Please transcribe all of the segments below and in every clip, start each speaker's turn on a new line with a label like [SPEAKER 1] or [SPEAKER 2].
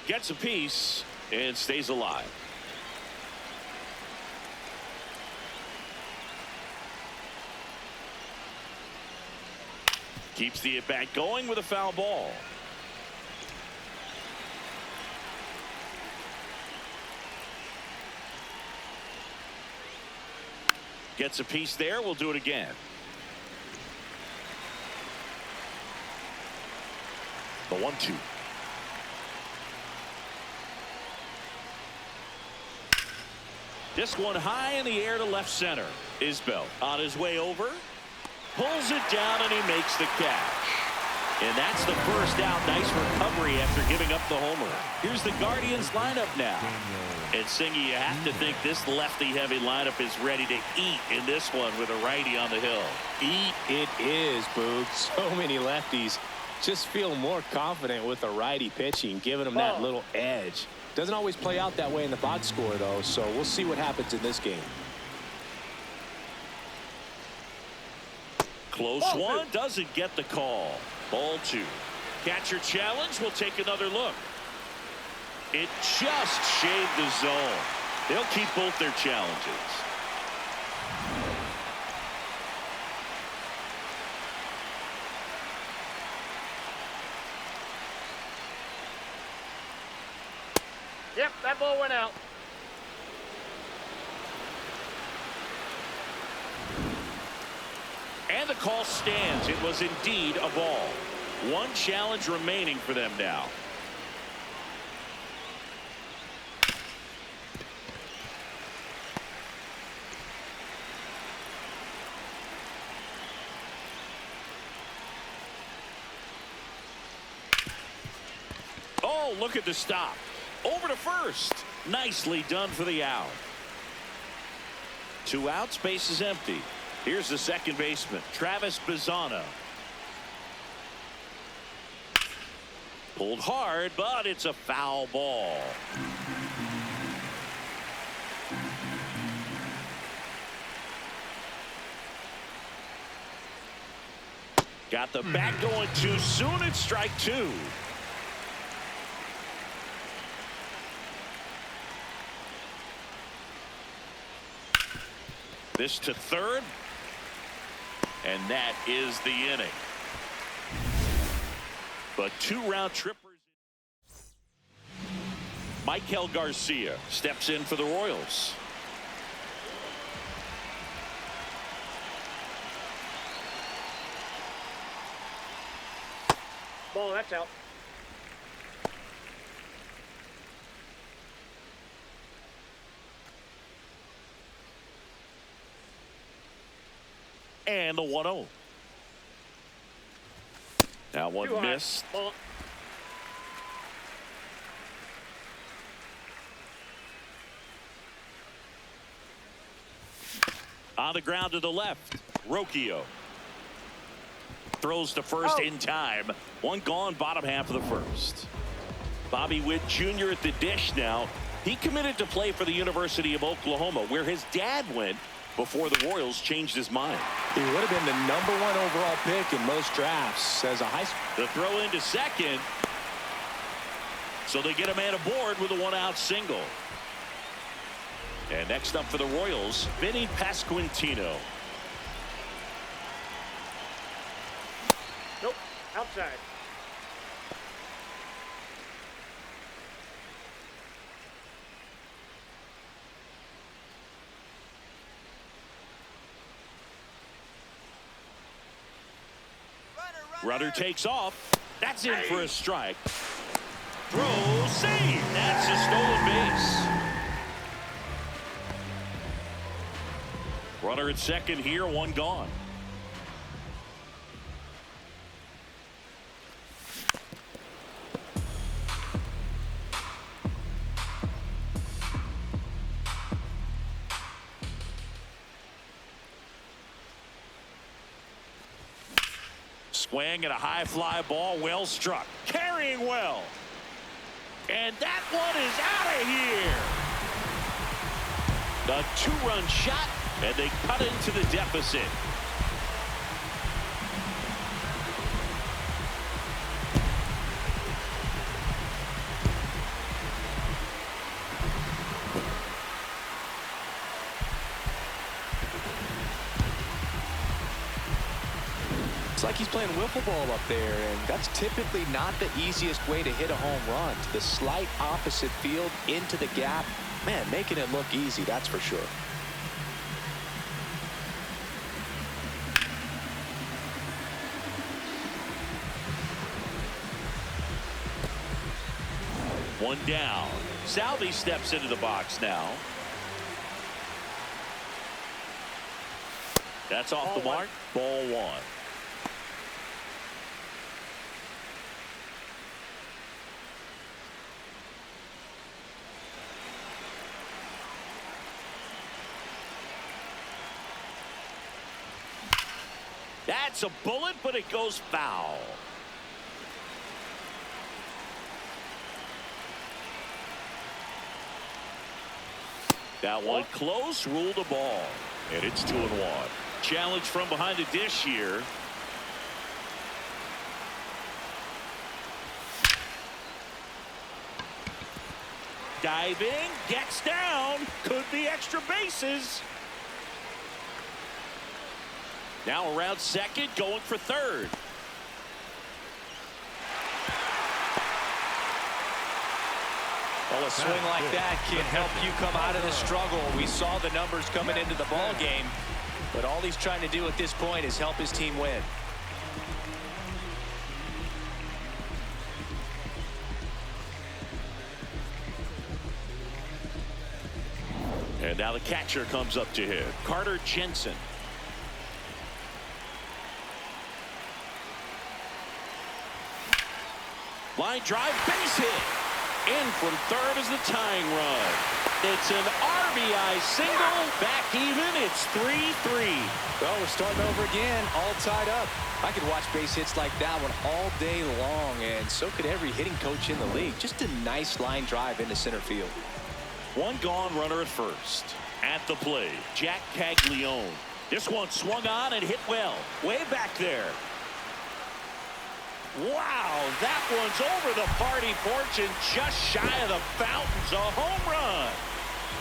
[SPEAKER 1] Gets a piece and stays alive. Keeps the at-bat going with a foul ball. Gets a piece there. We'll do it again. The 1-2. This one high in the air to left center. Isbell on his way over. Pulls it down and he makes the catch. And that's the first out. Nice recovery after giving up the homer. Here's the Guardians lineup now. And Singy, you have to think this lefty-heavy lineup is ready to eat in this one with a righty on the hill.
[SPEAKER 2] Eat it is, Boog. So many lefties just feel more confident with a righty pitching, giving them that little edge. Doesn't always play out that way in the box score, though, so we'll see what happens in this game.
[SPEAKER 1] Close one, doesn't get the call. Ball 2. Catcher challenge. We'll take another look. It just shaved the zone. They'll keep both their challenges.
[SPEAKER 3] Yep, that ball went out.
[SPEAKER 1] And the call stands. It was indeed a ball. One challenge remaining for them now. Oh, look at the stop. Over to first. Nicely done for the out. 2 outs, base is empty. Here's the second baseman, Travis Bazzano. Pulled hard, but it's a foul ball. Got the bat going too soon. It's strike 2. This to third. And that is the inning. But 2 round trippers. Michael Garcia steps in for the Royals.
[SPEAKER 3] Ball, that's out.
[SPEAKER 1] And the 1-0. Now one missed. On the ground to the left. Rocchio throws to first in time. One gone, bottom half of the first. Bobby Witt Jr. at the dish now. He committed to play for the University of Oklahoma, where his dad went before the Royals changed his mind.
[SPEAKER 2] He would have been the #1 overall pick in most drafts as a high school.
[SPEAKER 1] The throw into second. So they get a man aboard with a 1-out single. And next up for the Royals, Vinny Pasquantino.
[SPEAKER 3] Nope, outside.
[SPEAKER 1] Runner takes off. That's in for a strike. Throw, save. That's a stolen base. Runner at second here, one gone. Swing and a high fly ball, well struck, carrying well, and that one is out of here. The 2-run shot, and they cut into the deficit.
[SPEAKER 2] It's like he's playing wiffle ball up there, and that's typically not the easiest way to hit a home run. To the slight opposite field into the gap. Man, making it look easy, that's for sure.
[SPEAKER 1] One down. Salvi steps into the box now. That's off the mark. Ball one. That's a bullet, but it goes foul. That one close, ruled a ball. And it's 2-1. Challenge from behind the dish here. Diving, gets down, could be extra bases. Now around second, going for third.
[SPEAKER 4] Well, a swing like that can help you come out of the struggle. We saw the numbers coming into the ball game, but all he's trying to do at this point is help his team win.
[SPEAKER 1] And now the catcher comes up to hit. Carter Jensen. Line drive, base hit. In from third is the tying run. It's an RBI single. Back even. It's 3-3.
[SPEAKER 4] Well, we're starting over again, all tied up. I could watch base hits like that one all day long, and so could every hitting coach in the league. Just a nice line drive into center field.
[SPEAKER 1] One gone, runner at first. At the plate, Jack Caglione. This one swung on and hit well. Way back there. Wow, that one's over the party porch and just shy of the fountains. A home run.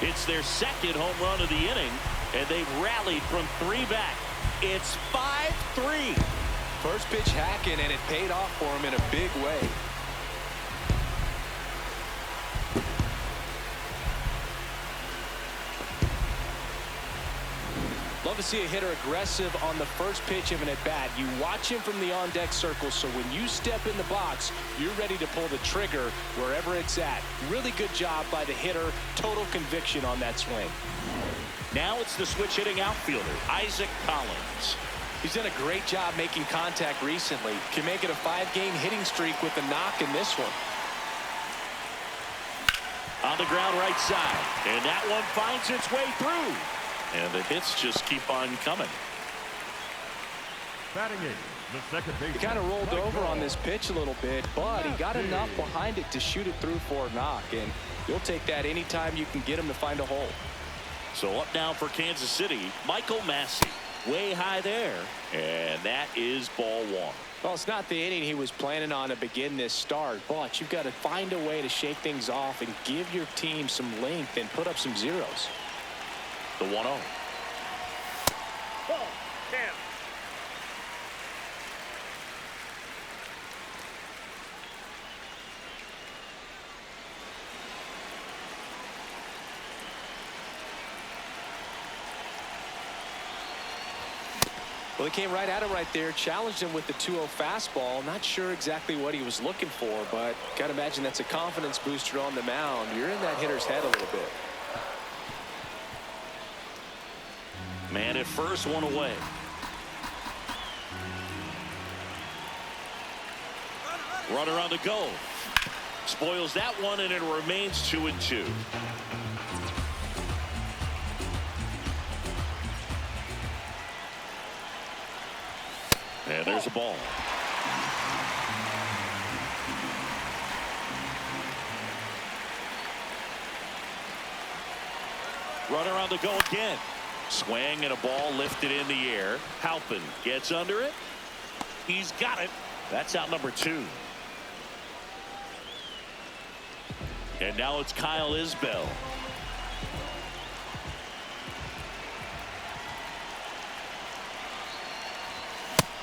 [SPEAKER 1] It's their second home run of the inning, and they've rallied from 3 back. It's 5-3.
[SPEAKER 4] First pitch hacking, and it paid off for him in a big way. Love to see a hitter aggressive on the first pitch of an at-bat. You watch him from the on-deck circle, so when you step in the box, you're ready to pull the trigger wherever it's at. Really good job by the hitter. Total conviction on that swing.
[SPEAKER 1] Now it's the switch-hitting outfielder, Isaac Collins.
[SPEAKER 4] He's done a great job making contact recently. Can make it a 5-game hitting streak with the knock in this one.
[SPEAKER 1] On the ground right side, and that one finds its way through. And the hits just keep on coming.
[SPEAKER 5] Batting eighth, the second baseman.
[SPEAKER 4] He kind of rolled over on this pitch a little bit, but he got enough behind it to shoot it through for a knock. And you'll take that anytime you can get him to find a hole.
[SPEAKER 1] So up now for Kansas City, Michael Massey. Way high there. And that is ball one.
[SPEAKER 4] Well, it's not the inning he was planning on to begin this start, but you've got to find a way to shake things off and give your team some length and put up some zeros.
[SPEAKER 1] The 1-0.
[SPEAKER 3] Ball, 10.
[SPEAKER 4] Well, he came right at him right there, challenged him with the 2-0 fastball. Not sure exactly what he was looking for, but got to imagine that's a confidence booster on the mound. You're in that hitter's head a little bit.
[SPEAKER 1] Man at first, one away. Runner on the go. Spoils that one, and it remains 2-2. And there's a ball. Runner on the go again. Swing and a ball lifted in the air. Halpin gets under it. He's got it. That's out number 2. And now it's Kyle Isbell.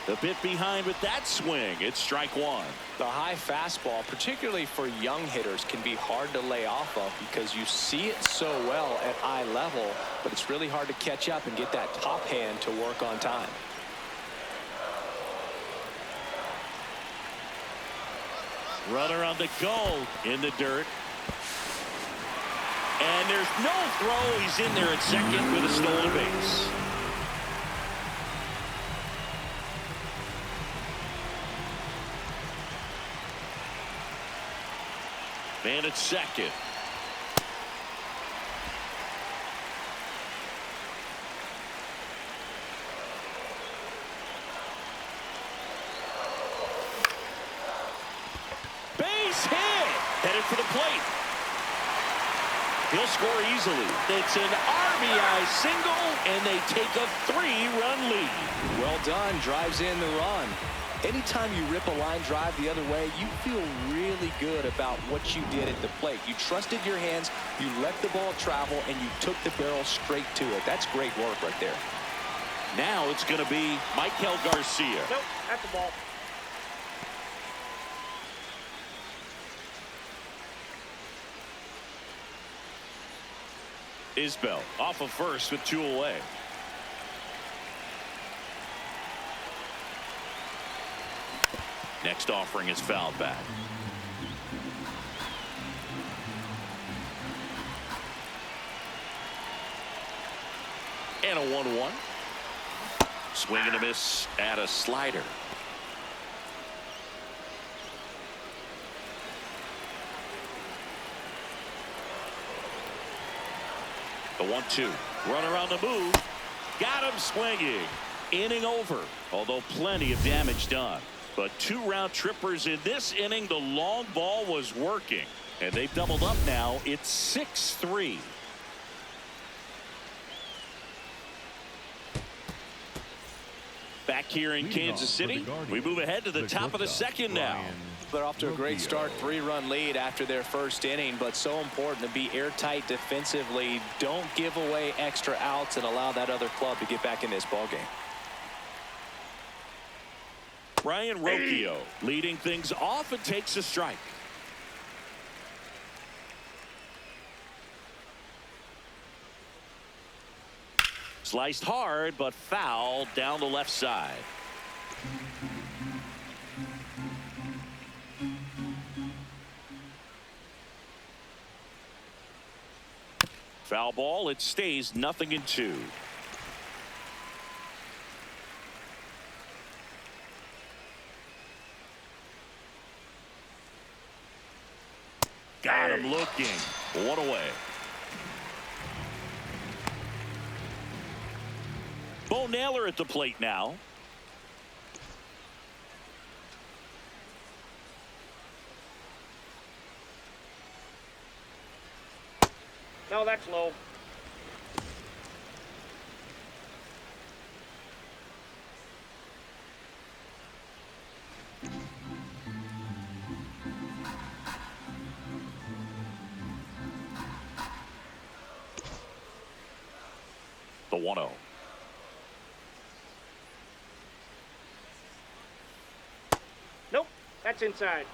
[SPEAKER 1] A bit behind with that swing. It's strike one.
[SPEAKER 4] The high fastball, particularly for young hitters, can be hard to lay off of because you see it so well at eye level, but it's really hard to catch up and get that top hand to work on time.
[SPEAKER 1] Runner on the go in the dirt. And there's no throw. He's in there at second with a stolen base. Man at second. Base hit. Headed for the plate. He'll score easily. It's an RBI single, and they take a 3-run lead.
[SPEAKER 4] Well done. Drives in the run. Anytime you rip a line drive the other way, you feel really good about what you did at the plate. You trusted your hands, you let the ball travel, and you took the barrel straight to it. That's great work right there.
[SPEAKER 1] Now it's going to be Michael Garcia.
[SPEAKER 3] Nope, that's the ball.
[SPEAKER 1] Isbell off of first with 2 away. Next offering is fouled back. And a 1-1. Swing and a miss at a slider. The 1-2. Runner on the move. Got him swinging. Inning over. Although plenty of damage done. But 2 round trippers in this inning. The long ball was working. And they've doubled up now. It's 6-3. Back here in Kansas City, we move ahead to the top of the second now.
[SPEAKER 4] They're off to a great start, 3-run lead after their first inning, but so important to be airtight defensively. Don't give away extra outs and allow that other club to get back in this ballgame.
[SPEAKER 1] Brian Rocchio leading things off and takes a strike. Sliced hard, but foul down the left side. Foul ball. It stays 0-2. Got him looking. 1 away. Bo Naylor at the plate now.
[SPEAKER 3] No, that's low.
[SPEAKER 1] The 1-0.
[SPEAKER 3] Nope, that's inside.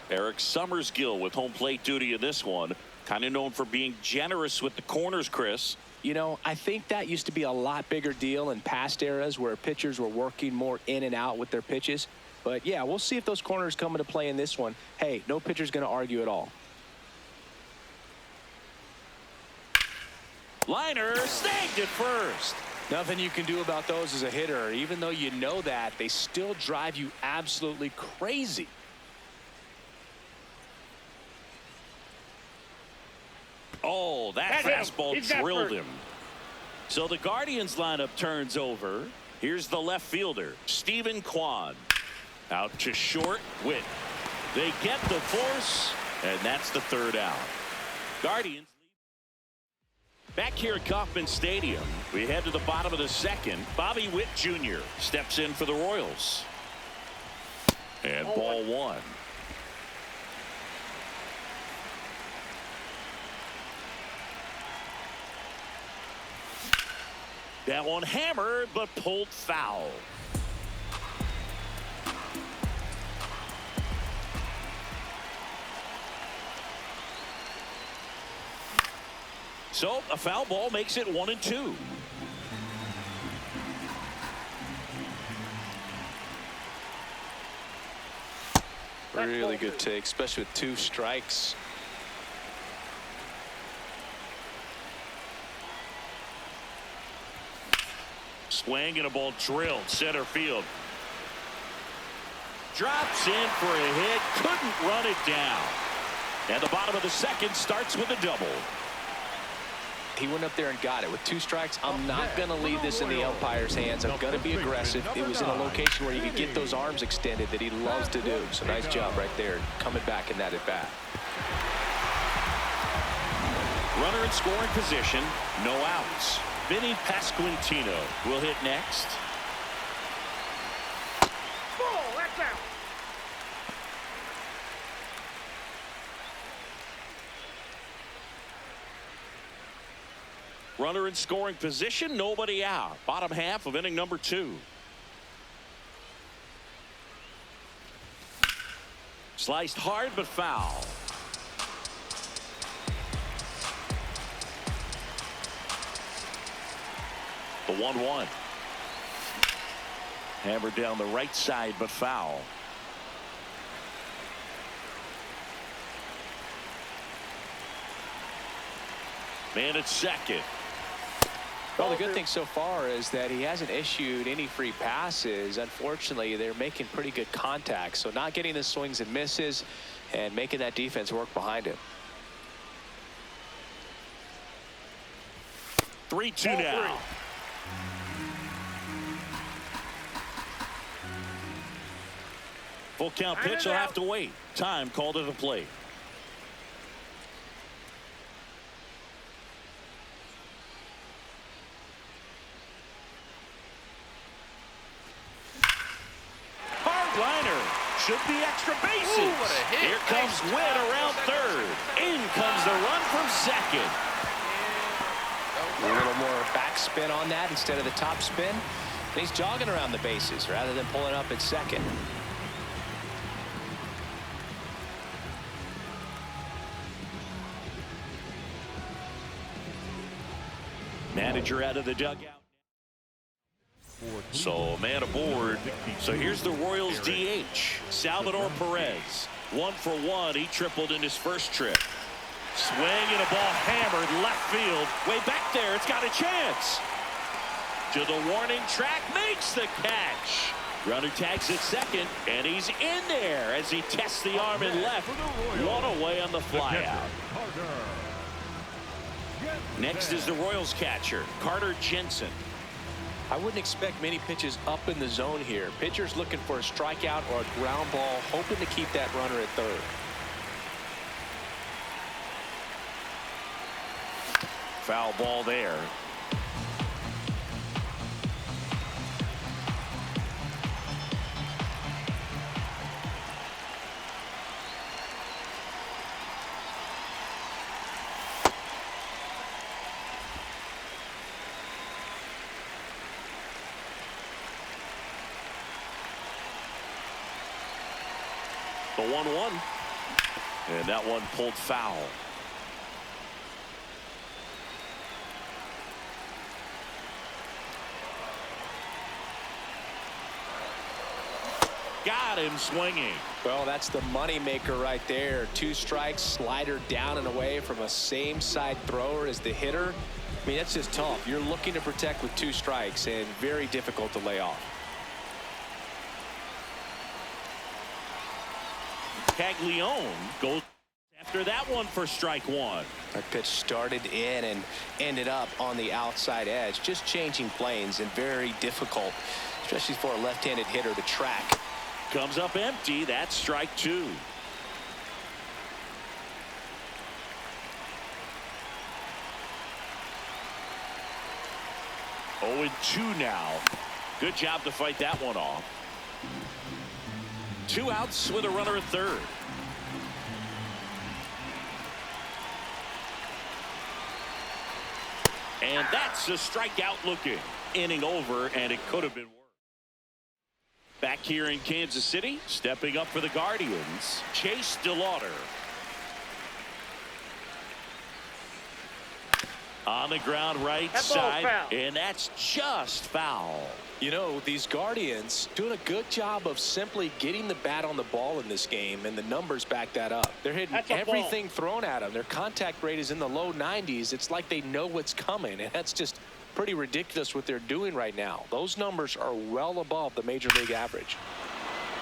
[SPEAKER 1] Eric Summersgill with home plate duty in this one. Kind of known for being generous with the corners, Chris.
[SPEAKER 4] You know, I think that used to be a lot bigger deal in past eras where pitchers were working more in and out with their pitches. But yeah, we'll see if those corners come into play in this one. Hey, no pitcher's going to argue at all.
[SPEAKER 1] Liner snagged at first.
[SPEAKER 4] Nothing you can do about those as a hitter. Even though you know that, they still drive you absolutely crazy.
[SPEAKER 1] Oh, that fastball drilled him. So the Guardians lineup turns over. Here's the left fielder, Stephen Kwan. Out to short, Witt. They get the force, and that's the 3rd out. Guardians. Back here at Kauffman Stadium, we head to the bottom of the second. Bobby Witt Jr. steps in for the Royals. And ball 1. That one hammered, but pulled foul. So a foul ball makes it 1-2.
[SPEAKER 4] Really good take, especially with 2 strikes.
[SPEAKER 1] Swing and a ball drilled center field. Drops in for a hit. Couldn't run it down. And the bottom of the second starts with a double.
[SPEAKER 4] He went up there and got it with 2 strikes. I'm not going to leave this in the umpire's hands. I'm going to be aggressive. It was in a location where you could get those arms extended that he loves to do. So nice job right there, coming back in that at bat.
[SPEAKER 1] Runner in scoring position, no outs. Vinny Pasquantino will hit next.
[SPEAKER 3] Ball, that's out.
[SPEAKER 1] Runner in scoring position, nobody out. Bottom half of inning number 2. Sliced hard but foul. The 1-1. Hammered down the right side but foul. Man at second.
[SPEAKER 4] Well, the good thing so far is that he hasn't issued any free passes. Unfortunately, they're making pretty good contact. So not getting the swings and misses and making that defense work behind him.
[SPEAKER 1] 3-2 now. Full count pitch will have to wait. Time called at the plate. Should be extra bases.
[SPEAKER 5] Ooh, what a hit.
[SPEAKER 1] Here comes Witt around third. In comes the run from second.
[SPEAKER 4] A little more backspin on that instead of the top spin. And he's jogging around the bases rather than pulling up at second.
[SPEAKER 1] Manager out of the dugout. So man aboard. So here's the Royals DH, Salvador Perez. 1 for 1. He tripled in his first trip. Swing and a ball hammered left field. Way back there. It's got a chance. To the warning track, makes the catch. Runner tags at second, and he's in there as he tests the arm in left. 1 away on the flyout. Next is the Royals catcher, Carter Jensen.
[SPEAKER 4] I wouldn't expect many pitches up in the zone here. Pitcher's looking for a strikeout or a ground ball, hoping to keep that runner at third.
[SPEAKER 1] Foul ball there. The 1-1. And that one pulled foul. Got him swinging.
[SPEAKER 4] Well, that's the money maker right there. 2 strikes, slider down and away from a same side thrower as the hitter. I mean, that's just tough. You're looking to protect with 2 strikes and very difficult to lay off.
[SPEAKER 1] Caglione goes after that one for strike 1.
[SPEAKER 4] That pitch started in and ended up on the outside edge, just changing planes and very difficult, especially for a left-handed hitter to track.
[SPEAKER 1] Comes up empty. That's strike 2. Oh, 2 now. Good job to fight that one off. 2 outs with a runner at third. And that's a strikeout looking. Inning over, and it could have been worse. Back here in Kansas City, stepping up for the Guardians, Chase DeLauder. On the ground right
[SPEAKER 3] That ball's
[SPEAKER 1] side,
[SPEAKER 3] foul.
[SPEAKER 1] and that's just foul.
[SPEAKER 4] You know, these Guardians doing a good job of simply getting the bat on the ball in this game, and the numbers back that up. They're hitting
[SPEAKER 3] That's a ball.
[SPEAKER 4] everything thrown at them. Their contact rate is in the low 90s. It's like they know what's coming, and that's just pretty ridiculous what they're doing right now. Those numbers are well above the major league average.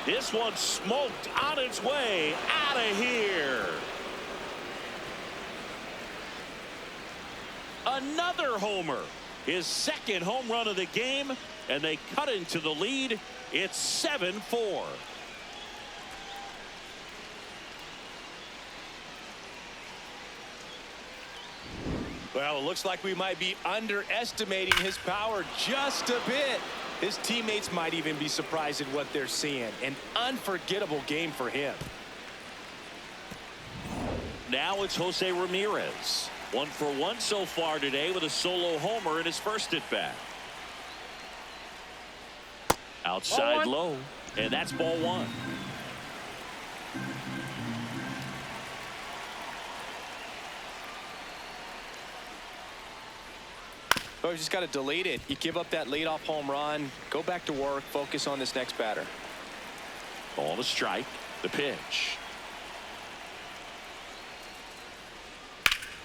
[SPEAKER 1] This one smoked on its way out of here. Another homer. His second home run of the game, and they cut into the lead. It's 7-4.
[SPEAKER 4] Well, it looks like we might be underestimating his power just a bit. His teammates might even be surprised at what they're seeing. An unforgettable game for him.
[SPEAKER 1] Now it's Jose Ramirez. 1 for 1 so far today with a solo homer in his first at bat. Outside low, and that's ball 1.
[SPEAKER 4] Oh, you just got to delete it. You give up that leadoff home run, go back to work, focus on this next batter.
[SPEAKER 1] Ball to strike. The pitch.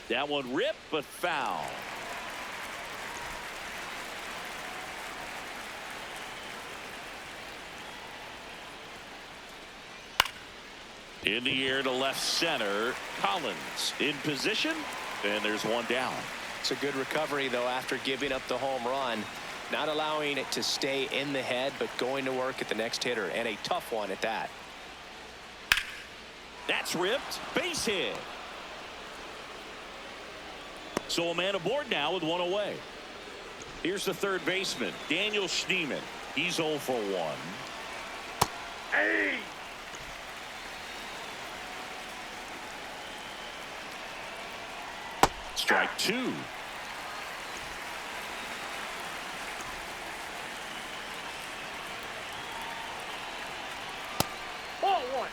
[SPEAKER 1] That one ripped, but foul. In the air to left center. Collins in position, and there's one down.
[SPEAKER 4] It's a good recovery, though, after giving up the home run. Not allowing it to stay in the head, but going to work at the next hitter, and a tough one at that.
[SPEAKER 1] That's ripped. Base hit. So a man aboard now with one away. Here's the third baseman, Daniel Schneemann. He's 0 for 1.
[SPEAKER 3] Hey!
[SPEAKER 1] Strike 2.
[SPEAKER 3] Ball 1.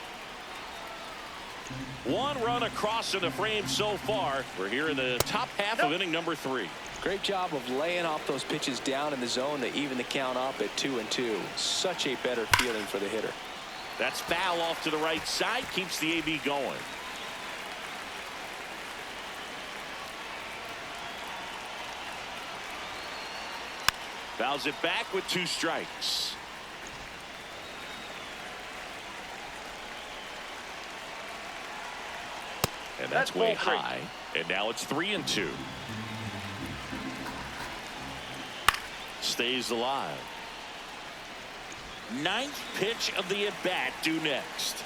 [SPEAKER 1] One run across in the frame so far. We're here in the top half of inning number 3.
[SPEAKER 4] Great job of laying off those pitches down in the zone to even the count up at 2-2. Such a better feeling for the hitter.
[SPEAKER 1] That's foul off to the right side. Keeps the AB going. Fouls it back with 2 strikes. And that's way high. And now it's 3-2. Stays alive. 9th pitch of the at-bat due next.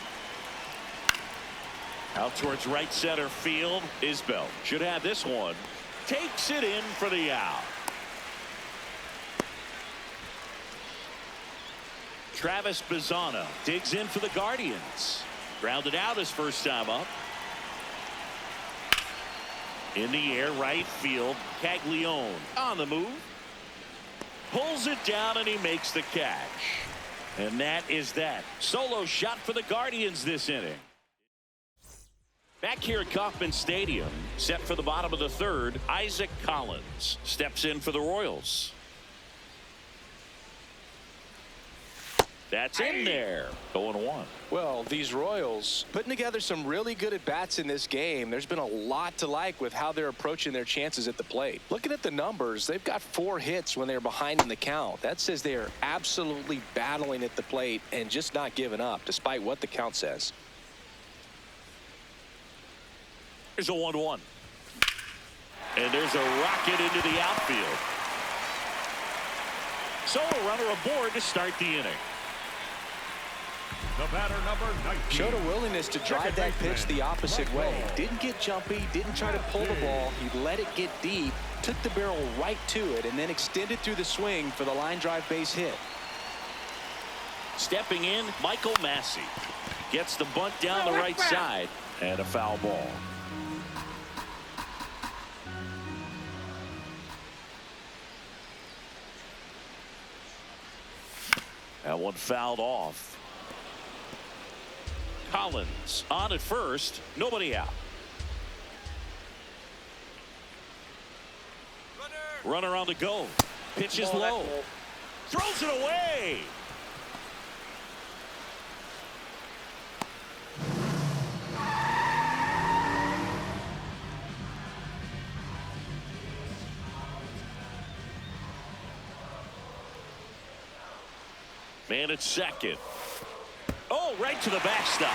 [SPEAKER 1] Out towards right center field. Isbell should have this one. Takes it in for the out. Travis Bazzana digs in for the Guardians. Grounded out his first time up. In the air, right field. Caglione on the move. Pulls it down, and he makes the catch. And that is that. Solo shot for the Guardians this inning. Back here at Kauffman Stadium, set for the bottom of the 3rd, Isaac Collins steps in for the Royals. That's in there. 0-1.
[SPEAKER 4] Well, these Royals putting together some really good at-bats in this game. There's been a lot to like with how they're approaching their chances at the plate. Looking at the numbers, they've got 4 hits when they're behind in the count. That says they are absolutely battling at the plate and just not giving up, despite what the count says.
[SPEAKER 1] There's a 1-1. And there's a rocket into the outfield. So a runner aboard to start the inning.
[SPEAKER 3] The batter, number 19.
[SPEAKER 4] Showed a willingness to drive that pitch the opposite way. Didn't get jumpy, didn't try to pull the ball. He let it get deep, took the barrel right to it, and then extended through the swing for the line drive base hit.
[SPEAKER 1] Stepping in, Michael Massey gets the bunt down the right side, and a foul ball. That one fouled off. Collins on at first, nobody out. Runner on the go. Pitch is low. Throws it away. Man at second. Oh, right to the backstop.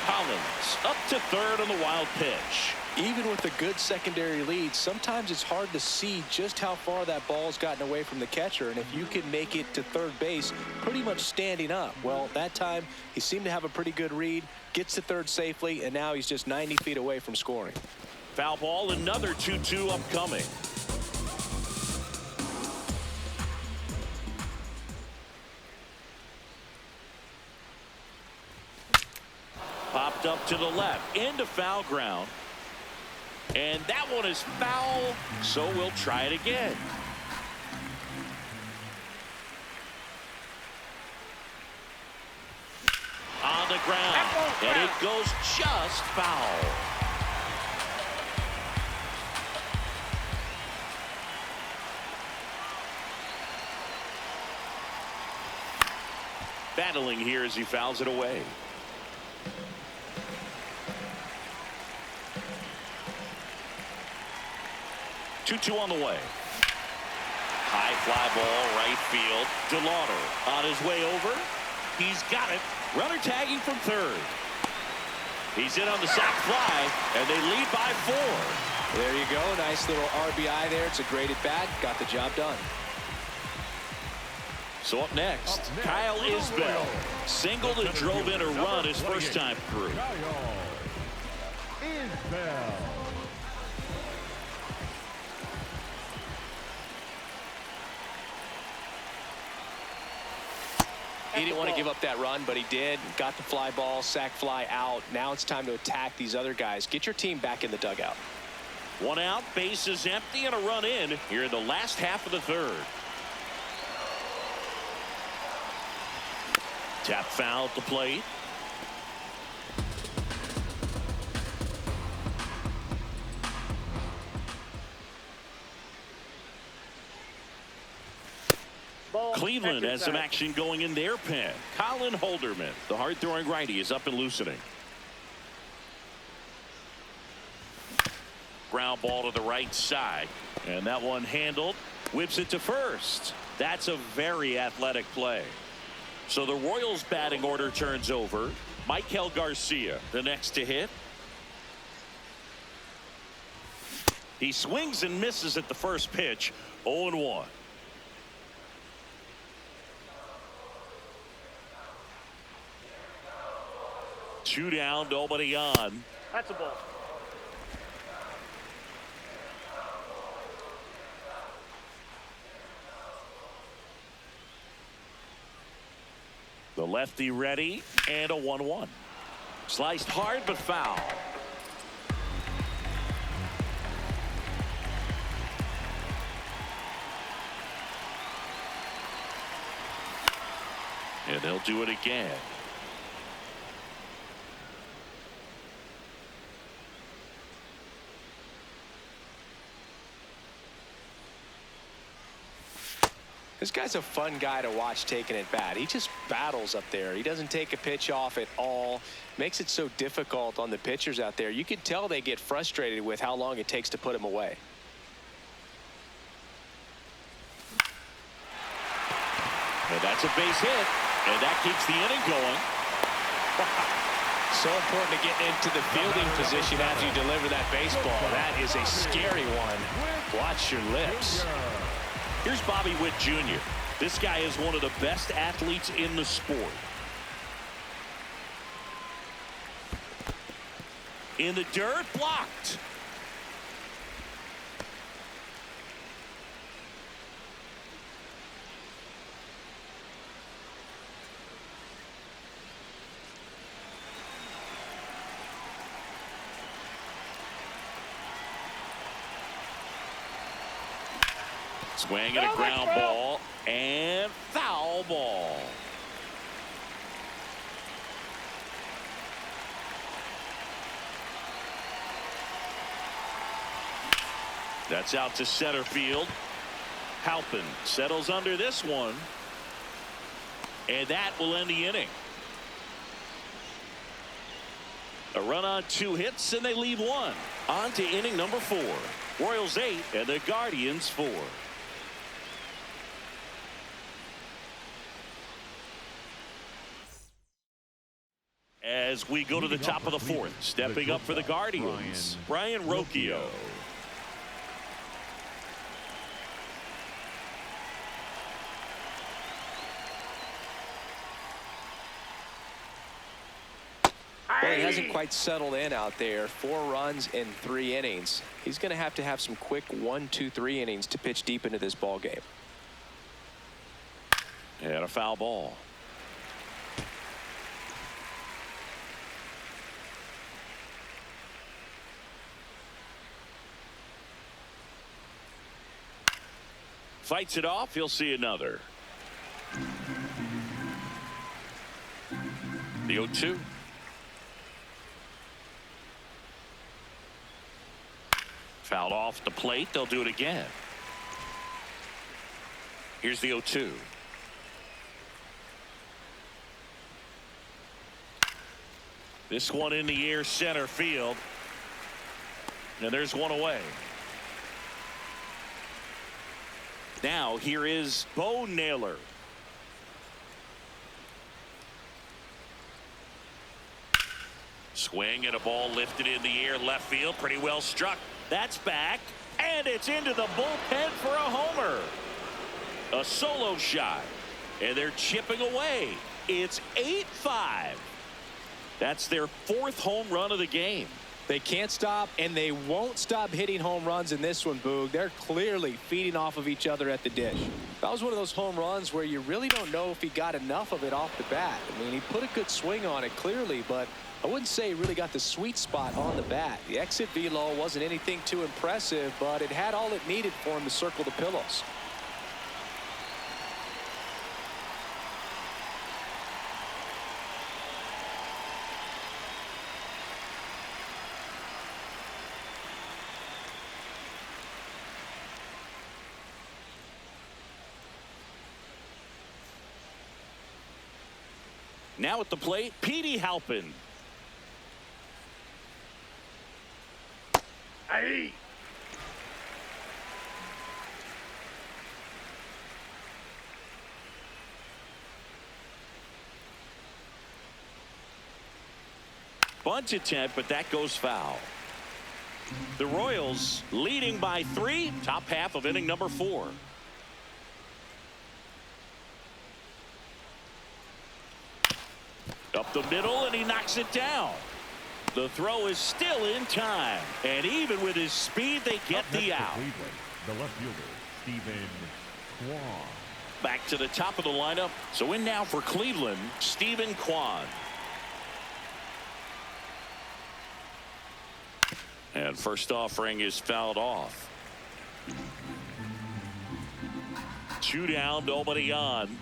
[SPEAKER 1] Collins up to third on the wild pitch.
[SPEAKER 4] Even with a good secondary lead, sometimes it's hard to see just how far that ball's gotten away from the catcher. And if you can make it to third base pretty much standing up, well, that time he seemed to have a pretty good read, gets to third safely, and now he's just 90 feet away from scoring.
[SPEAKER 1] Foul ball, another 2-2 upcoming. Popped up to the left into foul ground. And that one is foul, so we'll try it again. On the ground, and it goes just foul. Battling here as he fouls it away. 2-2 on the way. High fly ball, right field. DeLauder on his way over. He's got it. Runner tagging from third. He's in on the sac fly, and they lead by 4.
[SPEAKER 4] There you go. Nice little RBI there. It's a great at bat. Got the job done.
[SPEAKER 1] So up next, Kyle Isbell. Singled and drove in a run his first time through.
[SPEAKER 4] He didn't want to give up that run, but he did. Got the fly ball, sac fly out. Now it's time to attack these other guys. Get your team back in the dugout.
[SPEAKER 1] One out, base is empty, and a run in here in the last half of the third. Tap foul at the plate. Cleveland has some action going in their pen. Colin Holderman, the hard-throwing righty, is up and loosening. Ground ball to the right side, and that one handled. Whips it to first. That's a very athletic play. So the Royals batting order turns over. Michael Garcia, the next to hit. He swings and misses at the first pitch. 0-1. Two down, nobody on.
[SPEAKER 3] That's a ball.
[SPEAKER 1] The lefty ready, and a 1-1. Sliced hard but foul. And they'll do it again.
[SPEAKER 4] This guy's a fun guy to watch taking at bat. He just battles up there. He doesn't take a pitch off at all. Makes it so difficult on the pitchers out there. You can tell they get frustrated with how long it takes to put him away.
[SPEAKER 1] And that's a base hit, and that keeps the inning going.
[SPEAKER 4] So important to get into the fielding position after you deliver that baseball. That is a scary one. Watch your lips.
[SPEAKER 1] Here's Bobby Witt Jr. This guy is one of the best athletes in the sport. In the dirt, blocked. Swing and a ground ball, and foul ball. That's out to center field. Halpin settles under this one. And that will end the inning. A run on 2 hits, and they leave 1. On to inning number 4. Royals 8 and the Guardians 4. As we go to the top of the 4th, stepping up for the Guardians, Brian Rocchio.
[SPEAKER 4] Well, he hasn't quite settled in out there. 4 runs in 3 innings. He's going to have some quick 1, 2, 3 innings to pitch deep into this ball game.
[SPEAKER 1] And a foul ball. Fights it off. He'll see another. The 0-2. Fouled off the plate. They'll do it again. Here's the 0-2. This one in the air, center field. And there's one away. Now here is Bo Naylor. Swing and a ball lifted in the air, left field, pretty well struck. That's back, and it's into the bullpen for a homer. A solo shot, and they're chipping away. It's 8-5. That's their 4th home run of the game.
[SPEAKER 4] They can't stop, and they won't stop hitting home runs in this one, Boog. They're clearly feeding off of each other at the dish. That was one of those home runs where you really don't know if he got enough of it off the bat. I mean, he put a good swing on it clearly, but I wouldn't say he really got the sweet spot on the bat. The exit velo wasn't anything too impressive, but it had all it needed for him to circle the pillows.
[SPEAKER 1] Now at the plate, Petey Halpin.
[SPEAKER 3] Hey.
[SPEAKER 1] Bunt attempt, but that goes foul. The Royals leading by 3, top half of inning number 4. Up the middle, and he knocks it down. The throw is still in time, and even with his speed, they get the out.
[SPEAKER 3] The left fielder, Stephen Kwan.
[SPEAKER 1] Back to the top of the lineup. So in now for Cleveland, Stephen Kwan. And first offering is fouled off. 2 down, nobody on.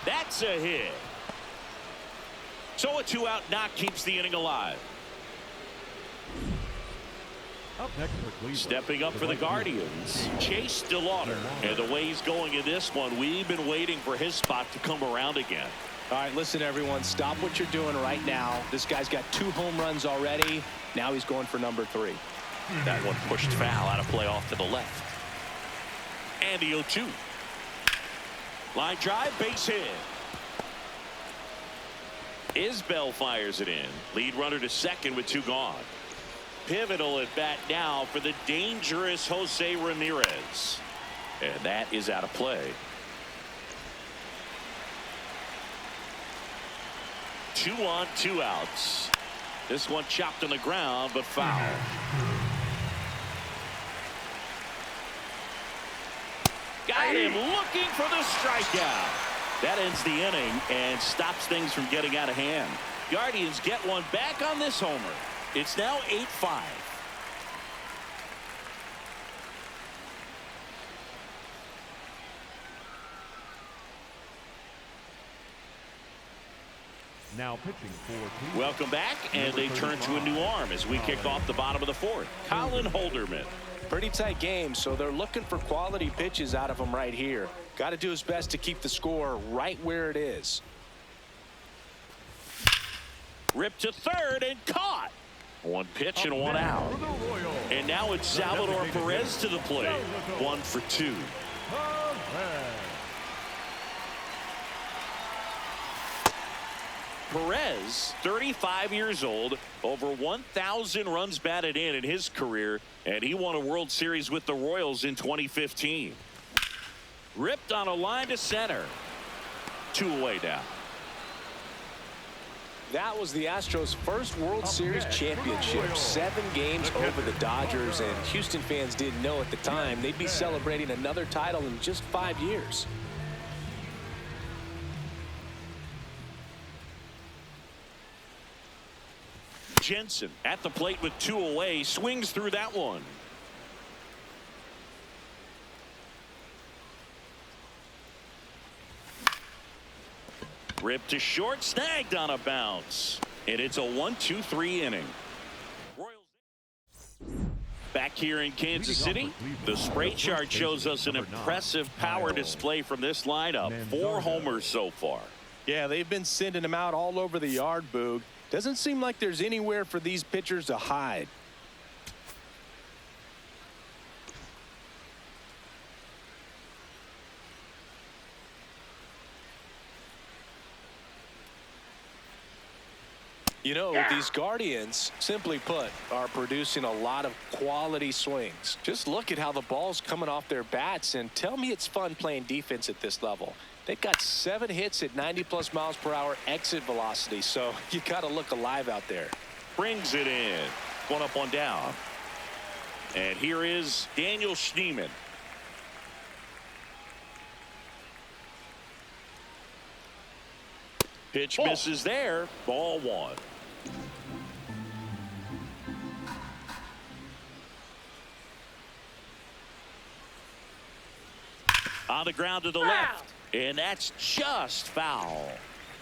[SPEAKER 1] That's a hit. So a 2-out knock keeps the inning alive.
[SPEAKER 3] Up next for Cleveland.
[SPEAKER 1] Stepping up for the Guardians, Chase DeLauder. And the way he's going in this one, we've been waiting for his spot to come around again.
[SPEAKER 4] All right, listen, everyone, stop what you're doing right now. This guy's got 2 home runs already. Now he's going for number 3.
[SPEAKER 1] That one pushed foul, out of play off to the left. And the 0-2. Line drive, base hit. Isbell fires it in. Lead runner to second with 2 gone. Pivotal at bat now for the dangerous Jose Ramirez. And that is out of play. 2 on, 2 outs. This one chopped on the ground, but foul. Got him looking for the strikeout. That ends the inning and stops things from getting out of hand. Guardians get one back on this homer. It's now 8-5.
[SPEAKER 3] Now pitching for Cleveland.
[SPEAKER 1] Welcome back, and they turn to a new arm as we kick off the bottom of the fourth. Colin Holderman.
[SPEAKER 4] Pretty tight game, so they're looking for quality pitches out of him right here. Got to do his best to keep the score right where it is.
[SPEAKER 1] Ripped to third and caught. One pitch and one out. And now it's Salvador Perez to the plate. 1 for 2. Perez, 35 years old, over 1,000 runs batted in his career, and he won a World Series with the Royals in 2015. Ripped on a line to center. 2 away now.
[SPEAKER 4] That was the Astros' first World Series championship. 7 games over the Dodgers, and Houston fans didn't know at the time they'd be celebrating another title in just 5 years.
[SPEAKER 1] Jensen at the plate with 2 away, swings through that one. Ripped to short, snagged on a bounce, and it's a 1-2-3 inning. Royals back here in Kansas City. The spray chart shows us an impressive power display from this lineup. 4 homers so far.
[SPEAKER 4] Yeah, they've been sending them out all over the yard, Boog. Doesn't seem like there's anywhere for these pitchers to hide. You know, these Guardians, simply put, are producing a lot of quality swings. Just look at how the ball's coming off their bats, and tell me it's fun playing defense at this level. They've got 7 hits at 90+ miles per hour exit velocity, so you got to look alive out there.
[SPEAKER 1] Brings it in. 1 up, 1 down. And here is Daniel Schneemann. Pitch misses there. Ball 1. On the ground to the left. And that's just foul.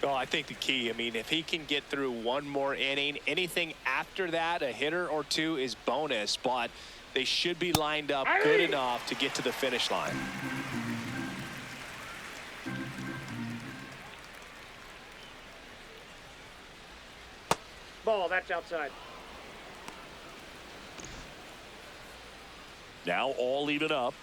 [SPEAKER 4] Well, I think the key, I mean, if he can get through 1 more inning, anything after that, a hitter or 2 is bonus, but they should be lined up good enough to get to the finish line.
[SPEAKER 5] Ball, that's outside.
[SPEAKER 1] Now all even up.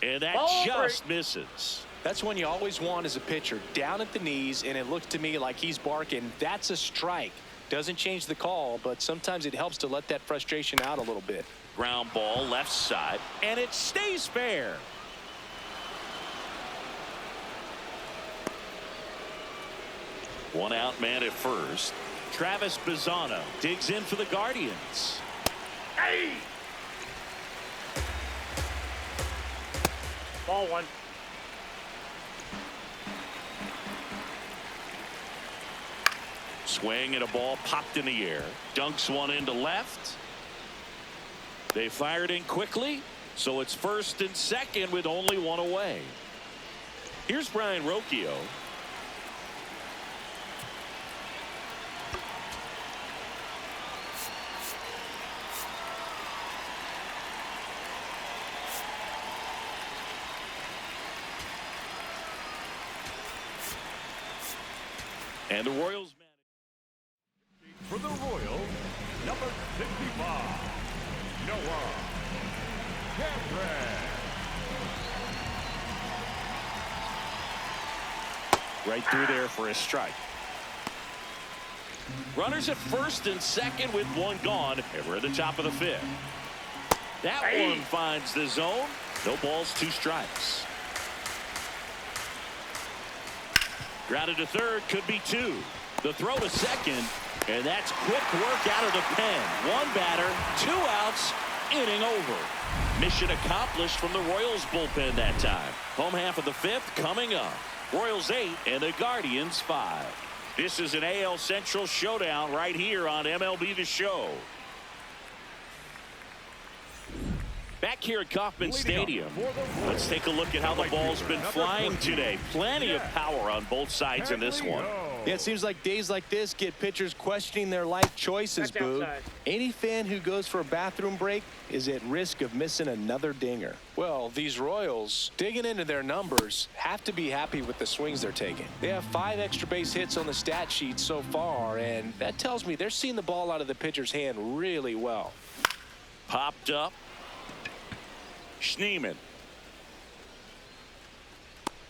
[SPEAKER 1] And that just misses.
[SPEAKER 4] That's one you always want as a pitcher. Down at the knees, and it looks to me like he's barking. That's a strike. Doesn't change the call, but sometimes it helps to let that frustration out a little bit.
[SPEAKER 1] Ground ball left side, and it stays fair. One out man at first. Travis Bazzano digs in for the Guardians.
[SPEAKER 5] Hey! Ball 1.
[SPEAKER 1] Swing and a ball popped in the air. Dunks one into left. They fired in quickly, so it's first and second with only 1 away. Here's Brian Rocchio. And the Royals
[SPEAKER 3] for the Royals, number 65, Noah Cabrera.
[SPEAKER 1] right through there for a strike. Runners at first and second with 1 gone, and we're at the top of the 5th. That one finds the zone. No balls, 2 strikes. Grounded to third, could be 2. The throw to second, and that's quick work out of the pen. 1 batter, 2 outs, inning over. Mission accomplished from the Royals bullpen that time. Home half of the 5th coming up. Royals 8 and the Guardians 5. This is an AL Central showdown right here on MLB The Show. Back here at Kauffman Stadium, let's take a look at how the ball's been flying today. Plenty of power on both sides in this one.
[SPEAKER 2] Yeah, it seems like days like this get pitchers questioning their life choices, Boog. Any fan who goes for a bathroom break is at risk of missing another dinger.
[SPEAKER 4] Well, these Royals, digging into their numbers, have to be happy with the swings they're taking. They have 5 extra base hits on the stat sheet so far, and that tells me they're seeing the ball out of the pitcher's hand really well.
[SPEAKER 1] Popped up. Schneemann.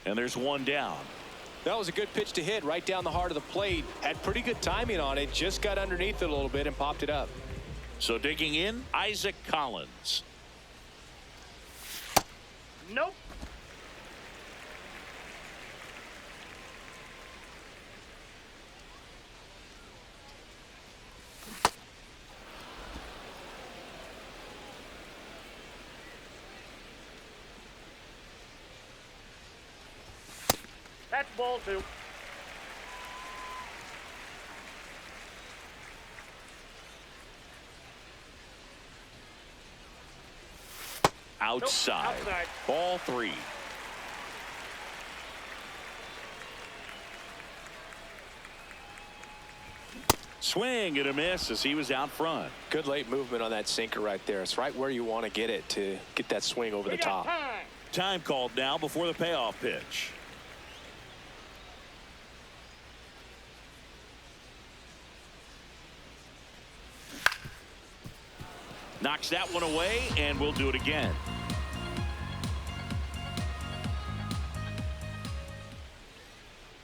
[SPEAKER 1] And there's one down.
[SPEAKER 4] That was a good pitch to hit right down the heart of the plate. Had pretty good timing on it. Just got underneath it a little bit and popped it up.
[SPEAKER 1] So digging in, Isaac Collins.
[SPEAKER 5] Nope. That's ball 2.
[SPEAKER 1] Outside.
[SPEAKER 5] Nope, outside.
[SPEAKER 1] Ball 3. Swing and a miss as he was out front.
[SPEAKER 4] Good late movement on that sinker right there. It's right where you want to get it to get that swing over the top.
[SPEAKER 1] Time called now before the payoff pitch. Knocks that one away, and we'll do it again.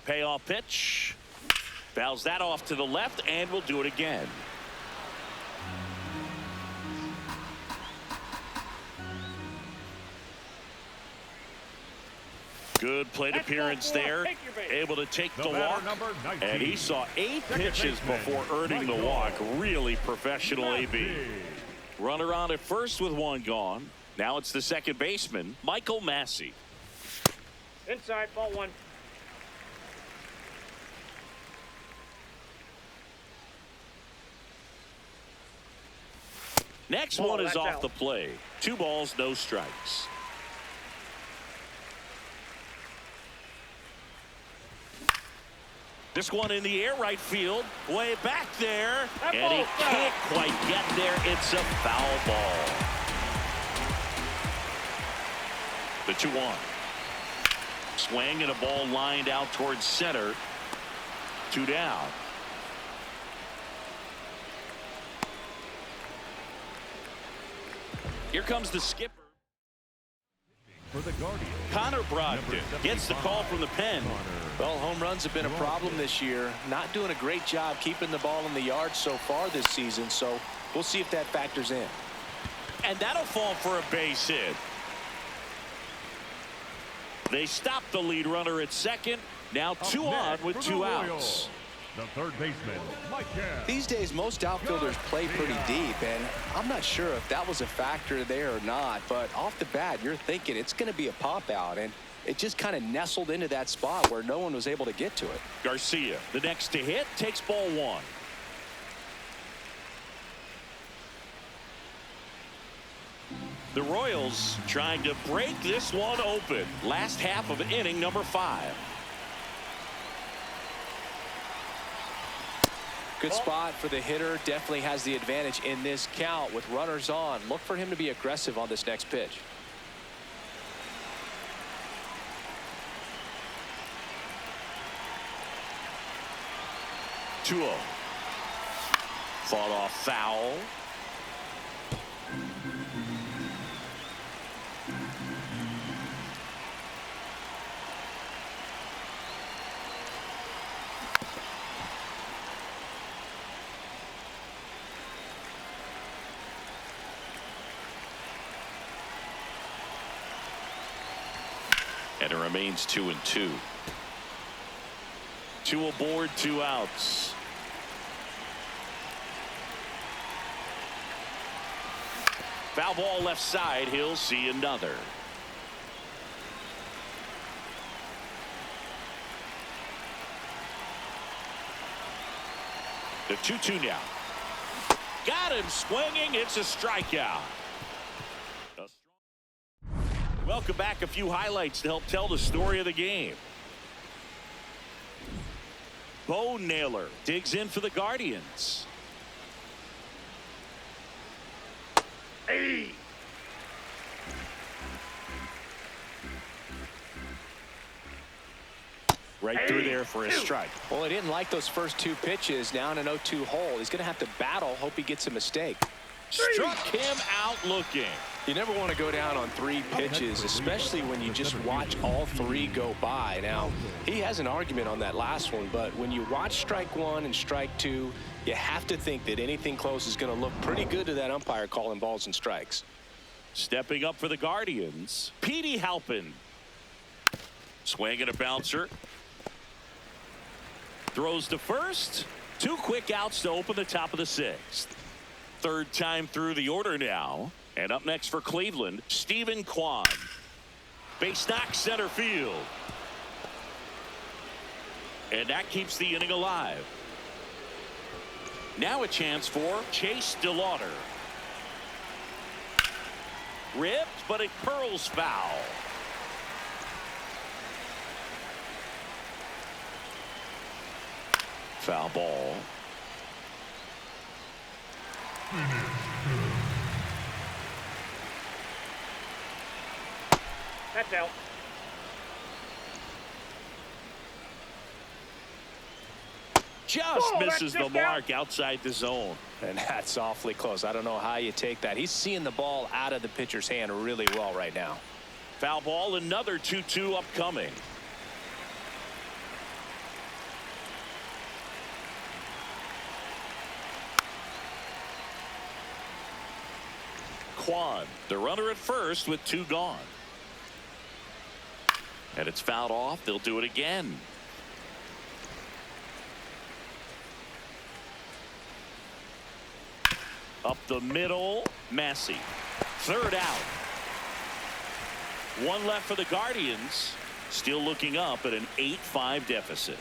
[SPEAKER 1] Payoff pitch. Fouls that off to the left, and we'll do it again. Good plate appearance there. Able to take the walk. And he saw 8 pitches before earning the walk. Really professional AB. Runner on at first with 1 gone. Now it's the second baseman, Michael Massey.
[SPEAKER 5] Inside, ball 1.
[SPEAKER 1] Next one is off the play. 2 balls, no strikes. This one in the air, right field, way back there, and he can't quite get there. It's a foul ball. The 2-1. Swing and a ball lined out towards center. 2 down. Here comes the skipper.
[SPEAKER 3] For the Guardians,
[SPEAKER 1] Connor Brogdon gets the call from the pen.
[SPEAKER 4] Well, home runs have been a problem this year. Not doing a great job keeping the ball in the yard so far this season, so we'll see if that factors in.
[SPEAKER 1] And that'll fall for a base hit. They stop the lead runner at second. Now 2 on with 2 outs.
[SPEAKER 3] The third baseman, Mike.
[SPEAKER 4] These days, most outfielders play pretty deep, and I'm not sure if that was a factor there or not, but off the bat, you're thinking it's going to be a pop out, and it just kind of nestled into that spot where no one was able to get to it.
[SPEAKER 1] Garcia, the next to hit, takes ball 1. The Royals trying to break this one open. Last half of inning number 5.
[SPEAKER 4] Good spot for the hitter. Definitely has the advantage in this count with runners on. Look for him to be aggressive on this next pitch.
[SPEAKER 1] Two-0. Fought off foul. And it remains 2-2. 2 aboard, 2 outs. Foul ball left side. He'll see another. The 2-2 now. Got him swinging. It's a strikeout. Welcome back. A few highlights to help tell the story of the game. Bo Naylor digs in for the Guardians.
[SPEAKER 5] Hey.
[SPEAKER 1] Right through there for a strike.
[SPEAKER 4] Well, he didn't like those first 2 pitches. Now in an 0-2 hole. He's going to have to battle. Hope he gets a mistake.
[SPEAKER 1] Struck him out looking.
[SPEAKER 4] You never want to go down on 3 pitches, especially when you just watch all 3 go by. Now, he has an argument on that last one, but when you watch strike 1 and strike 2, you have to think that anything close is going to look pretty good to that umpire calling balls and strikes.
[SPEAKER 1] Stepping up for the Guardians, Petey Halpin. Swing and a bouncer. Throws to first. 2 quick outs to open the top of the 6th. Third time through the order now. And up next for Cleveland, Stephen Kwan. Base knock center field. And that keeps the inning alive. Now a chance for Chase DeLauder. Ripped, but it curls foul. Foul ball.
[SPEAKER 5] That's out.
[SPEAKER 1] Just misses the
[SPEAKER 5] that's
[SPEAKER 1] mark outside the zone.
[SPEAKER 4] And that's awfully close. I don't know how you take that. He's seeing the ball out of the pitcher's hand really well right now.
[SPEAKER 1] Foul ball, another 2-2 upcoming. Kwan, the runner at first with 2 gone. And it's fouled off. They'll do it again. Up the middle, Massey. Third out. 1 left for the Guardians. Still looking up at an 8-5 deficit.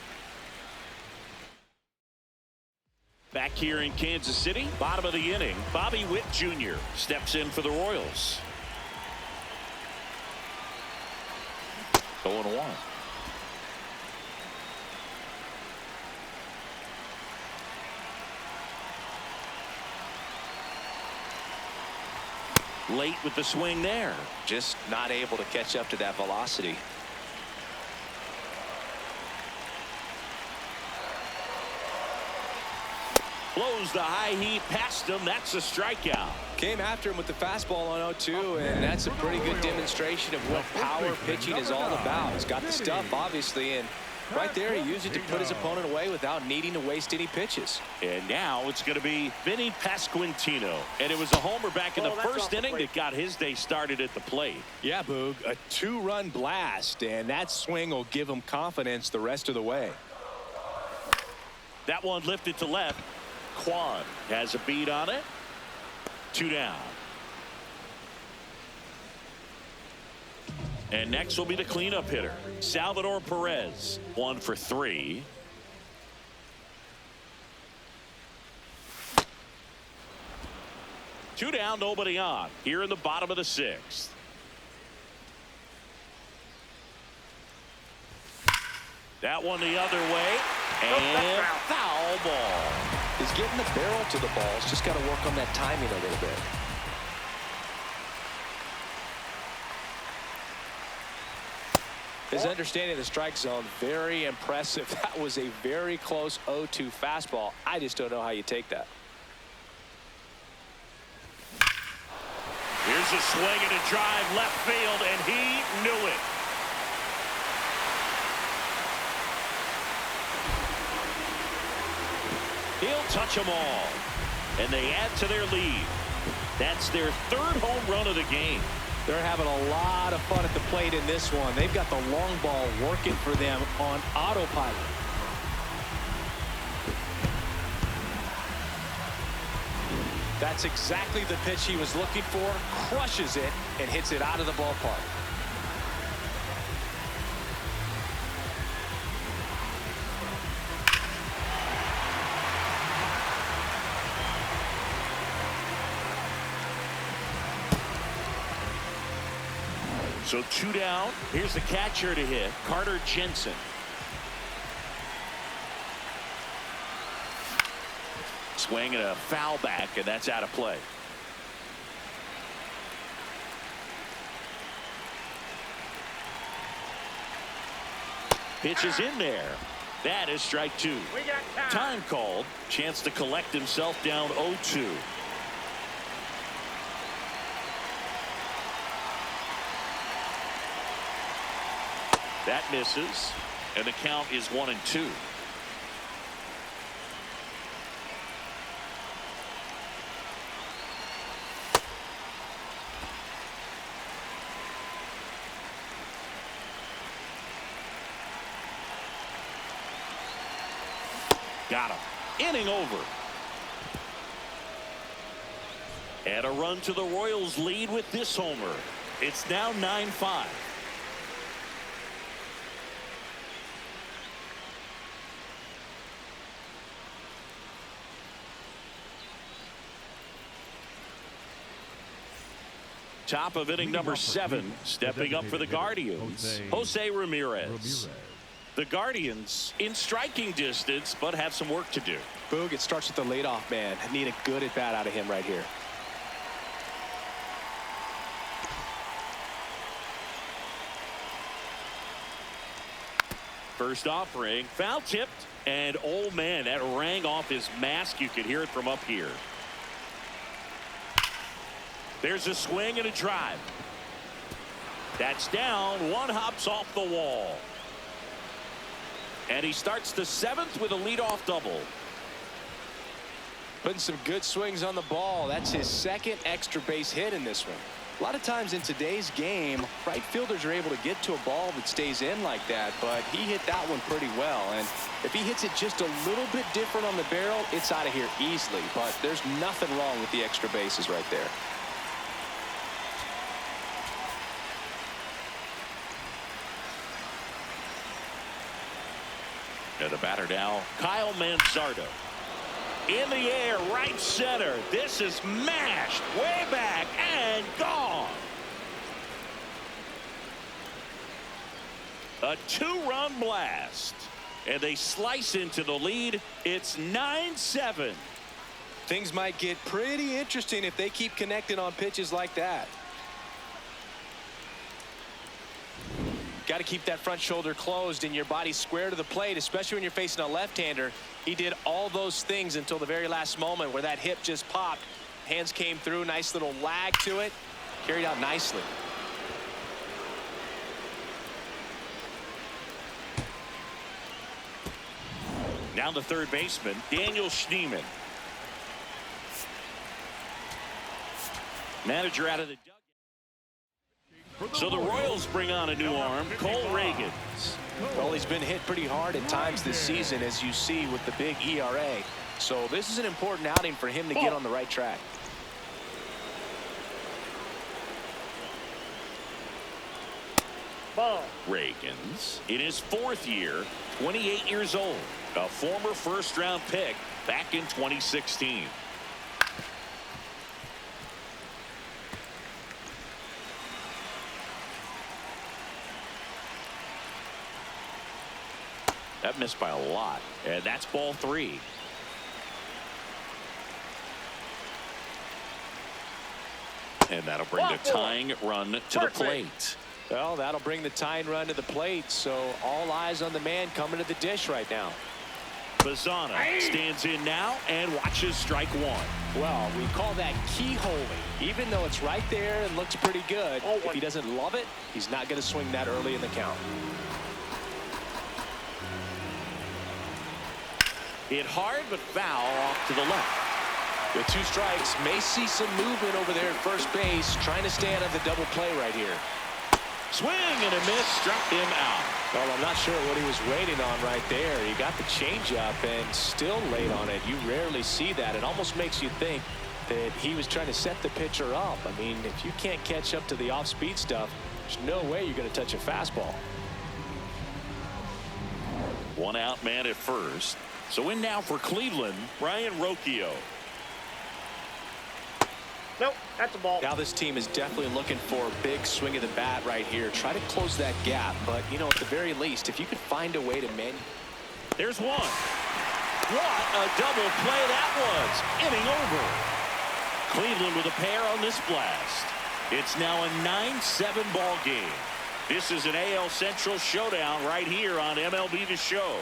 [SPEAKER 1] Back here in Kansas City, bottom of the inning, Bobby Witt Jr. steps in for the Royals. 0-1. Late with the swing there.
[SPEAKER 4] Just not able to catch up to that velocity.
[SPEAKER 1] Blows the high heat past him. That's a strikeout.
[SPEAKER 4] Came after him with the fastball on 0-2, and that's a pretty good demonstration of what power pitching is all about. He's got the stuff, obviously, and right there he used it to put his opponent away without needing to waste any pitches.
[SPEAKER 1] And now it's going to be Vinny Pasquantino. And it was a homer back in the first inning that got his day started at the plate.
[SPEAKER 4] Yeah, Boog, a 2-run blast, and that swing will give him confidence the rest of the way.
[SPEAKER 1] That one lifted to left. Kwan has a beat on it. 2 down. And next will be the cleanup hitter, Salvador Perez. 1 for 3. Two down, nobody on. Here in the bottom of the 6th. That one the other way. And foul ball.
[SPEAKER 4] He's getting the barrel to the ball. He's just got to work on that timing a little bit. His understanding of the strike zone, very impressive. That was a very close 0-2 fastball. I just don't know how you take that.
[SPEAKER 1] Here's a swing and a drive left field, and he knew it. He'll touch them all, and they add to their lead. That's their 3rd home run of the game.
[SPEAKER 4] They're having a lot of fun at the plate in this one. They've got the long ball working for them on autopilot. That's exactly the pitch he was looking for. Crushes it and hits it out of the ballpark.
[SPEAKER 1] So 2 down. Here's the catcher to hit, Carter Jensen. Swing and a foul back, and that's out of play. Pitch is in there. That is strike 2.
[SPEAKER 5] We got
[SPEAKER 1] Time called. Chance to collect himself down 0-2. That misses, and the count is 1-2. Got him. Inning over. And a run to the Royals lead with this homer. It's now 9-5. Top of inning number 7, stepping up for the Guardians, Jose Ramirez. The Guardians in striking distance, but have some work to do.
[SPEAKER 4] Boog, it starts with the leadoff man. I need a good at bat out of him right here.
[SPEAKER 1] First offering, foul tipped, and oh man, that rang off his mask. You could hear it from up here. There's a swing and a drive. That's down. One hops off the wall. And he starts the 7th with a leadoff double.
[SPEAKER 4] Putting some good swings on the ball. That's his 2nd extra base hit in this one. A lot of times in today's game, right fielders are able to get to a ball that stays in like that, but he hit that one pretty well. And if he hits it just a little bit different on the barrel, it's out of here easily. But there's nothing wrong with the extra bases right there.
[SPEAKER 1] And the batter now, Kyle Manzardo. In the air, right center. This is mashed way back and gone. A 2-run blast. And they slice into the lead. It's 9-7.
[SPEAKER 4] Things might get pretty interesting if they keep connecting on pitches like that. Got to keep that front shoulder closed and your body square to the plate, especially when you're facing a left-hander. He did all those things until the very last moment where that hip just popped. Hands came through, nice little lag to it. Carried out nicely.
[SPEAKER 1] Now the third baseman, Daniel Schneemann. Manager out of the dugout. So the Royals bring on a new arm, Cole Reagans.
[SPEAKER 4] Well, he's been hit pretty hard at times this season, as you see with the big ERA. So this is an important outing for him to get on the right track.
[SPEAKER 5] Ball.
[SPEAKER 1] Reagans in his 4th year, 28 years old, a former first-round pick back in 2016. That missed by a lot, and that's ball 3. And that'll bring the tying run to the plate.
[SPEAKER 4] Well, that'll bring the tying run to the plate, so all eyes on the man coming to the dish right now.
[SPEAKER 1] Bazana stands in now and watches strike 1.
[SPEAKER 4] Well, we call that keyholing. Even though it's right there and looks pretty good, if he doesn't love it, he's not going to swing that early in the count.
[SPEAKER 1] Hit hard, but foul off to the left.
[SPEAKER 4] With 2 strikes, may see some movement over there at first base, trying to stay out of the double play right here.
[SPEAKER 1] Swing and a miss, struck him out.
[SPEAKER 4] Well, I'm not sure what he was waiting on right there. He got the changeup and still late on it. You rarely see that. It almost makes you think that he was trying to set the pitcher up. I mean, if you can't catch up to the off-speed stuff, there's no way you're going to touch a fastball.
[SPEAKER 1] 1 out man at first. So in now for Cleveland, Brian Rocchio.
[SPEAKER 5] Nope, that's a ball.
[SPEAKER 4] Now this team is definitely looking for a big swing of the bat right here. Try to close that gap. But, you know, at the very least, if you could find a way to
[SPEAKER 1] There's one. What a double play that was. Inning over. Cleveland with a pair on this blast. It's now a 9-7 ball game. This is an AL Central showdown right here on MLB The Show.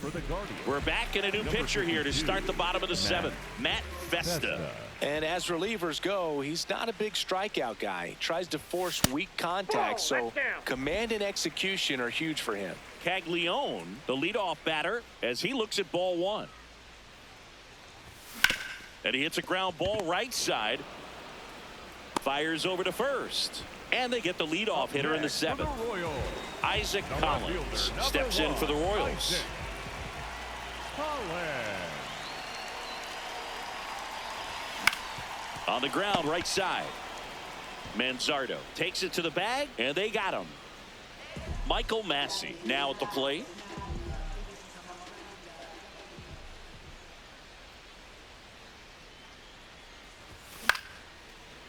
[SPEAKER 3] For the Guardians,
[SPEAKER 1] We're back in a new pitcher here to start the bottom of the seventh. Matt Festa.
[SPEAKER 4] And as relievers go, he's not a big strikeout guy. He tries to force weak contact, so command and execution are huge for him.
[SPEAKER 1] Caglione, the leadoff batter, as he looks at ball one. And he hits a ground ball right side. Fires over to first. And they get the leadoff hitter in the seventh. Isaac Collins steps in for the Royals. On the ground, right side. Manzardo takes it to the bag, and they got him. Michael Massey now at the plate.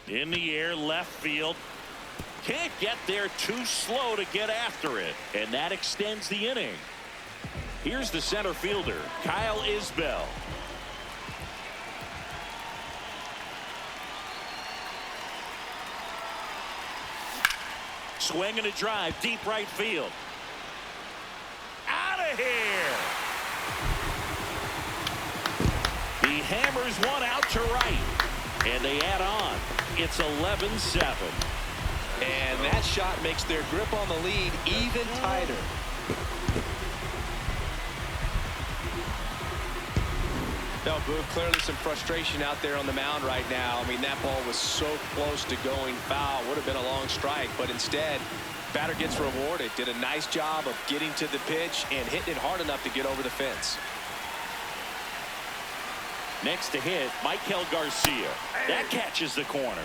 [SPEAKER 1] In the air, left field. Can't get there, too slow to get after it. And that extends the inning. Here's the center fielder, Kyle Isbell. Swing and a drive, deep right field. Out of here. He hammers one out to right. And they add on. It's 11-7.
[SPEAKER 4] And that shot makes their grip on the lead even tighter. No, Boog, clearly some frustration out there on the mound right now. I mean, that ball was so close to going foul. Would have been a long strike, but instead, batter gets rewarded. Did a nice job of getting to the pitch and hitting it hard enough to get over the fence.
[SPEAKER 1] Next to hit, Michael Garcia. That catches the corner.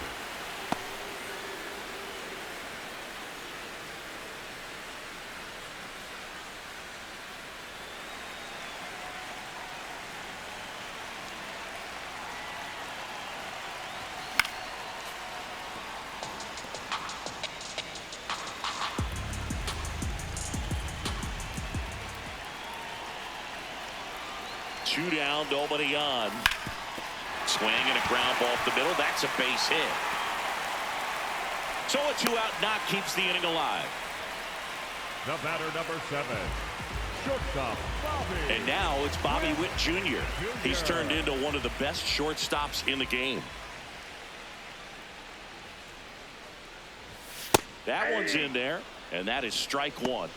[SPEAKER 1] Two down, nobody on. Swing and a ground ball up the middle. That's a base hit. So a two-out knock keeps the inning alive.
[SPEAKER 3] the batter, number 7, shortstop Bobby.
[SPEAKER 1] And now it's Bobby Witt Jr. He's turned into one of the best shortstops in the game. That one's in there, and that is strike one.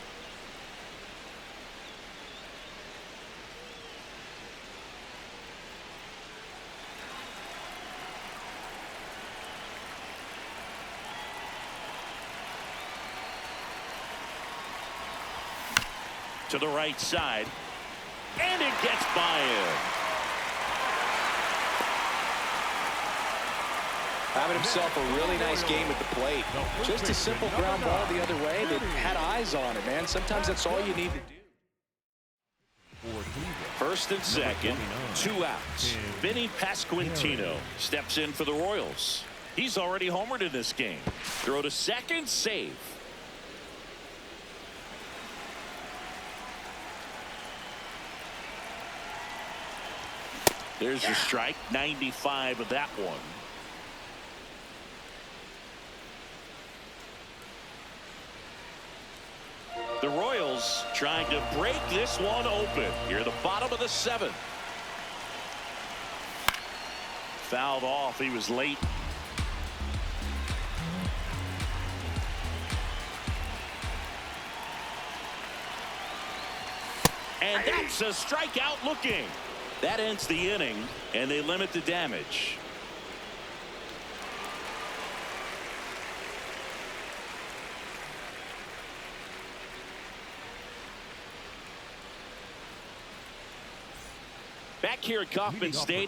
[SPEAKER 1] To the right side, and it gets by him.
[SPEAKER 4] Having himself a really nice game at the plate. Just a simple ground ball the other way that had eyes on it, man. Sometimes that's all you need to do.
[SPEAKER 1] First and second, 2 outs. Vinny Pasquantino steps in for the Royals. He's already homered in this game. Throw to second, save. There's a strike, 95 of that one. The Royals trying to break this one open. Here at the bottom of the 7th. Fouled off. He was late. And that's a strikeout looking. That ends the inning, and they limit the damage. Back here at Kauffman Stadium.